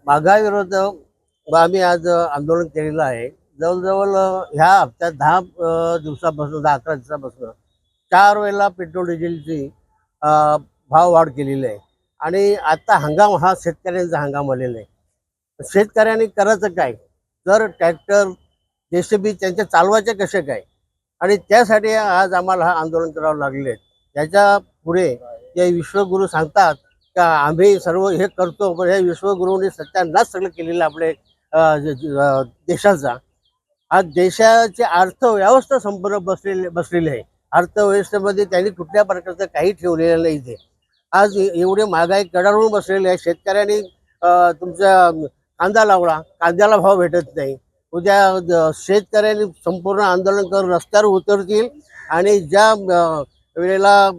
महागाईविरुद्ध आम्ही आज आंदोलन केलेलं आहे. जवळजवळ ह्या हप्त्यात 10 दिवसापासून 10-11 दिवसापासून 4 वेळेला पेट्रोल डिझेलची भाव वाढ केलेली आहे. आणि आता हंगाम हा शेतकऱ्यांचा हंगाम आलेला आहे. शेतकऱ्यांनी करायचं काय? जर ट्रॅक्टर JCB त्यांचे चालवायचे कसे काय? आणि त्यासाठी आज आम्हाला हा आंदोलन करावं लागले. त्याच्या पुढे जे विश्वगुरू सांगतात का आम्ही सर्व हे करतो, पण हे विश्वगुरूंनी सत्यानाश सगळं केलेलं आपले देशाचा. आज देशाची अर्थव्यवस्था संपूर्ण बसलेली आहे. अर्थव्यवस्थेमध्ये त्यांनी कुठल्या प्रकारचं काही ठेवलेलं नाही इथे. आज एवढे महागाई कडाडून बसलेली आहे. शेतकऱ्यांनी तुमचा कांदा लावला, कांद्याला भाव भेटत नाही. उद्या शेतकऱ्यांनी संपूर्ण आंदोलन करून रस्त्यावर उतरतील आणि ज्या वेळेला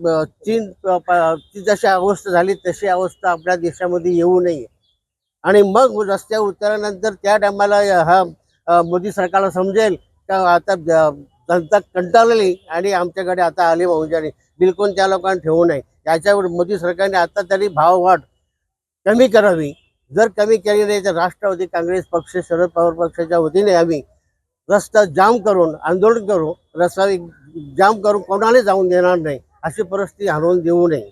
ची जशी अवस्था झाली तशी अवस्था आपल्या देशामध्ये येऊ नये. आणि मग रस्त्यावर उतरल्यानंतर त्या टायमाला हा मोदी सरकारला समजेल का आता जनता कंटाळलेली आणि आमच्याकडे आता आली भाऊजानी बिलकुल त्या लोकांना ठेवू नये. त्याच्यावर मोदी सरकारने आता तरी भाववाढ कमी करावी. जर कमी केली नाही तर राष्ट्रवादी काँग्रेस पक्ष, शरद पवार पक्षाच्या वतीने आम्ही रस्ता जाम करून आंदोलन करू. रस्ता जाम करून कोणाला जाऊन देणार नाही, अशी परिस्थिती आणून देऊ नये.